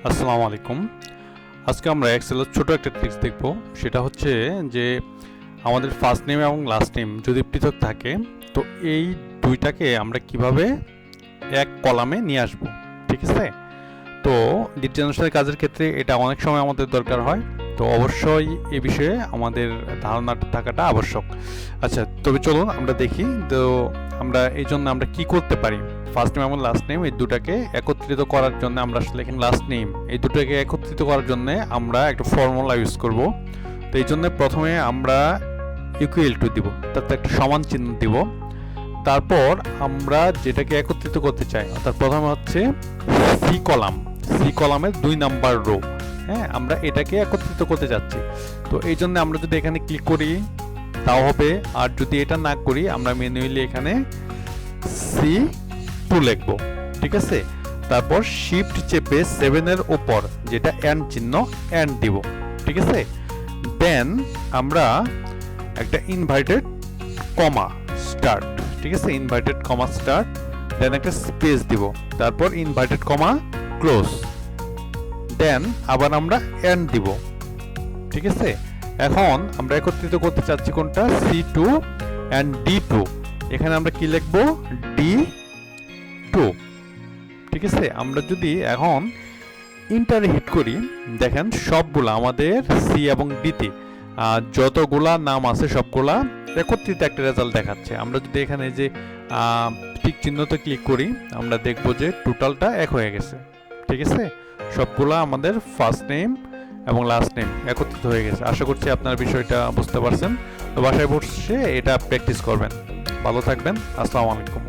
আসসালামু আলাইকুম। আজকে আমরা এক্সেলের ছোট একটা ট্রিক্স দেখব। সেটা হচ্ছে যে আমাদের ফার্স্ট নেম এবং লাস্ট নেম যদি পৃথক থাকে, তো এই দুইটাকে আমরা কিভাবে এক কলামে নিয়ে আসব। ঠিক আছে? তো ডিজিটাল অনুসারে কাজের ক্ষেত্রে এটা অনেক সময় আমাদের দরকার হয়। তো অবশ্যই এ বিষয়ে আমাদের ধারণাটা থাকাটা আবশ্যক। আচ্ছা, তবে চলুন আমরা দেখি। তো আমরা এই জন্য আমরা কি করতে পারি। ফার্স্ট নেম এবং লাস্ট নেম এই দুটাকে একত্রিত করার জন্য আমরা আসলে এখানে লাস্ট নেম এই দুটাকে একত্রিত করার জন্য আমরা একটা ফর্মুলা ইউজ করব। তো এই জন্য প্রথমে আমরা ইকুয়াল টু দিব, তাতে একটা সমান চিহ্ন দিব। তারপর আমরা যেটাকে একত্রিত করতে চাই, অর্থাৎ প্রথমে হচ্ছে সি কলাম, সি কলামের 2 নাম্বার রো। হ্যাঁ, আমরা এটাকে একত্রিত করতে যাচ্ছি। তো এই জন্য আমরা যদি এখানে ক্লিক করি তাও হবে, আর যদি এটা না করি আমরা ম্যানুয়ালি এখানে C2 লিখব। ঠিক আছে? তারপর শিফট চেপে 7 এর উপর যেটা এন্ড চিহ্ন, এন্ড দিব। ঠিক আছে? দেন আমরা একটা ইনভার্টেড কমা স্টার্ট, ঠিক আছে, ইনভার্টেড কমা স্টার্ট, দেন একটা স্পেস দিব, তারপর ইনভার্টেড কমা ক্লোজ, দেন আবার আমরা এন্ড দিব। ঠিক আছে? এখন আমরা একত্রিত করতে চাচ্ছি কোনটা, C2 এন্ড D2। এখানে আমরা কি লিখব, D2। ঠিক আছে? আমরা যদি এখন ইন্টারে হিট করি, দেখেন সবগুলা আমাদের সি এবং ডিতে যতগুলা নাম আছে সবগুলা একত্রিত একটা রেজাল্ট দেখাচ্ছে। আমরা যদি এখানে যে টিক চিহ্নতে ক্লিক করি, আমরা দেখব যে টোটালটা এক হয়ে গেছে। ঠিক আছে? সবগুলা আমাদের ফার্স্ট নেম এবং লাস্ট নেম একত্রিত হয়ে গেছে। আশা করছি আপনার বিষয়টা বুঝতে পারছেন। তো বাসায় বসে এটা প্র্যাকটিস করবেন। ভালো থাকবেন। আসসালামু আলাইকুম।